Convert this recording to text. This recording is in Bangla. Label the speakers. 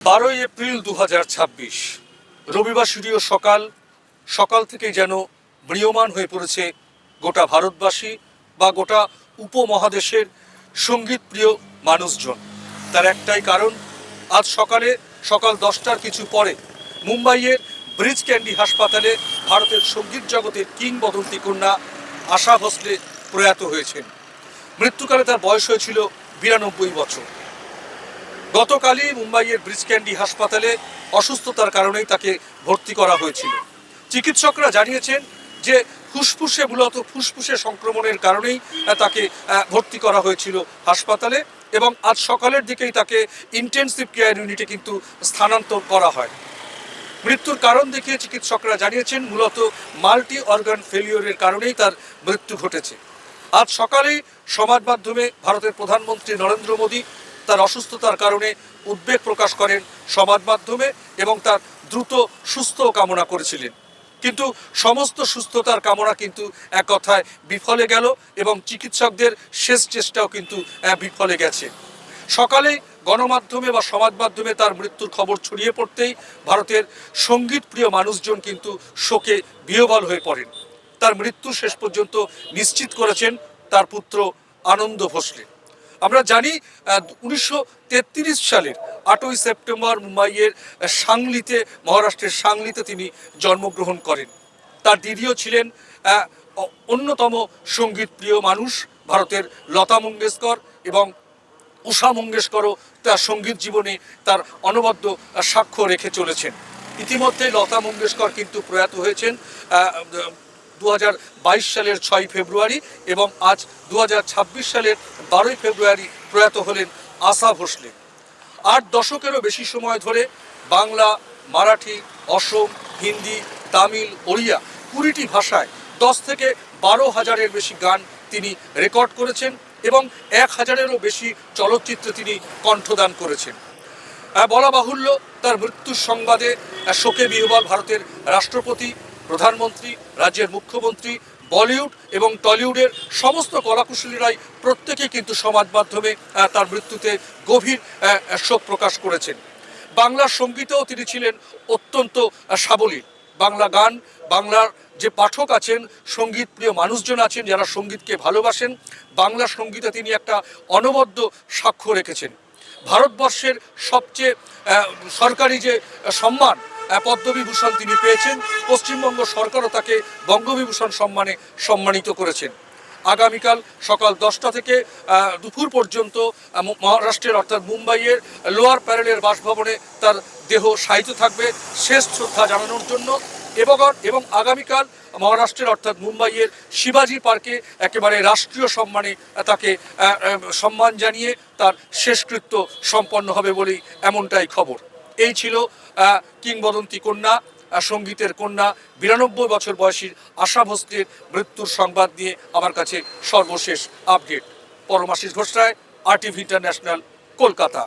Speaker 1: 12 এপ্রিল 2026 রবিবার সূর্য সকাল থেকেই যেন ম্রিয়মাণ হয়ে পড়েছে গোটা ভারতবাসী বা গোটা উপমহাদেশের সঙ্গীত প্রিয় মানুষজন। তার একটাই কারণ, আজ সকাল 10টার কিছু পরে মুম্বাইয়ের ব্রিজ ক্যান্ডি হাসপাতালে ভারতের সঙ্গীত জগতের কিংবদন্তি কন্যা আশা ভোসলে প্রয়াত হয়েছেন। মৃত্যুকালে তার বয়স হয়েছিল 92 বছর। গতকালই মুম্বাইয়ের ব্রিজ ক্যান্ডি হাসপাতালে অসুস্থতার কারণেই তাকে ভর্তি করা হয়েছিল। চিকিৎসকরা জানিয়েছেন যে মূলত ফুসফুসে সংক্রমণের কারণেই তাকে ভর্তি করা হয়েছিল হাসপাতালে, এবং আজ সকালের দিকেই তাকে ইন্টেনসিভ কেয়ার ইউনিটে কিন্তু স্থানান্তর করা হয়। মৃত্যুর কারণ দেখিয়ে চিকিৎসকরা জানিয়েছেন মূলত মাল্টি অর্গান ফেলিওরের কারণেই তার মৃত্যু ঘটেছে। আজ সকালেই সমাজ মাধ্যমে ভারতের প্রধানমন্ত্রী নরেন্দ্র মোদী তার অসুস্থতার কারণে উদ্বেগ প্রকাশ করেন সমাজ মাধ্যমে এবং তার দ্রুত সুস্থ কামনা করেছিলেন। কিন্তু সমস্ত সুস্থতার কামনা কিন্তু এক কথায় বিফলে গেল এবং চিকিৎসকদের শেষ চেষ্টাও কিন্তু বিফলে গেছে। সকালে গণমাধ্যমে বা সমাজ মাধ্যমে তার মৃত্যুর খবর ছড়িয়ে পড়তেই ভারতের সঙ্গীত প্রিয় মানুষজন কিন্তু শোকে বিহ্বল হয়ে পড়েন। তার মৃত্যু শেষ পর্যন্ত নিশ্চিত করেছেন তার পুত্র আনন্দ ভোসলে। আমরা জানি 1933 সালের 8ই সেপ্টেম্বর মুম্বাইয়ের সাংলিতে, মহারাষ্ট্রের সাংলিতে তিনি জন্মগ্রহণ করেন। তার দিদিও ছিলেন অন্যতম সঙ্গীত প্রিয় মানুষ, ভারতের লতা মঙ্গেশকর, এবং উষা মঙ্গেশকরও তার সঙ্গীত জীবনে তার অনবদ্য সাক্ষ্য রেখে চলেছেন। ইতিমধ্যে লতা মঙ্গেশকর কিন্তু প্রয়াত হয়েছেন 2022 সালের 6 ফেব্রুয়ারি, এবং আজ 2026 সালের 12 ফেব্রুয়ারি প্রয়াত হলেন আশা ভোসলে। 8 দশকেরও বেশি সময় ধরে বাংলা, মারাঠি, অসম, হিন্দি, তামিল, ওড়িয়া 20টি ভাষায় 10 থেকে 12,000-এর বেশি গান তিনি রেকর্ড করেছেন এবং 1,000-এরও বেশি চলচ্চিত্রে তিনি কণ্ঠদান করেছেন। বলা বাহুল্য, তার মৃত্যুর সংবাদে শোকে বিহ্বল ভারতের রাষ্ট্রপতি, প্রধানমন্ত্রী, রাজ্যের মুখ্যমন্ত্রী, বলিউড এবং টলিউডের সমস্ত কলাকুশলীরাই প্রত্যেকেই কিন্তু সমাজ মাধ্যমে তার মৃত্যুতে গভীর শোক প্রকাশ করেছেন। বাংলার সঙ্গীতেও তিনি ছিলেন অত্যন্ত সাবলীল। বাংলা গান, বাংলার যে পাঠক আছেন, সঙ্গীত প্রিয় মানুষজন আছেন যারা সঙ্গীতকে ভালোবাসেন, বাংলা সঙ্গীতে তিনি একটা অনবদ্য সাক্ষ্য রেখেছেন। ভারতবর্ষের সবচেয়ে সরকারি যে সম্মান পদ্মবিভূষণ তিনি পেয়েছেন, পশ্চিমবঙ্গ সরকারও তাকে বঙ্গবিভূষণ সম্মানে সম্মানিত করেছেন। আগামীকাল সকাল 10টা থেকে দুপুর পর্যন্ত মহারাষ্ট্রের অর্থাৎ মুম্বাইয়ের লোয়ার প্যারেলের বাসভবনে তার দেহ শায়িত থাকবে শেষ শ্রদ্ধা জানানোর জন্য, এবং আগামীকাল মহারাষ্ট্রের অর্থাৎ মুম্বাইয়ের শিবাজি পার্কে একেবারে রাষ্ট্রীয় সম্মানে তাকে সম্মান জানিয়ে তার শেষকৃত্য সম্পন্ন হবে বলেই এমনটাই খবর। এই ছিল কিংবদন্তি কন্যা, সঙ্গীতের কন্যা 92 বছর বয়সী আশা ভোসলের মৃত্যুর সংবাদ নিয়ে আমার কাছে সর্বশেষ আপডেট। পরমাশিস ঘোষ রায়, RTV ইন্টারন্যাশনাল, কলকাতা।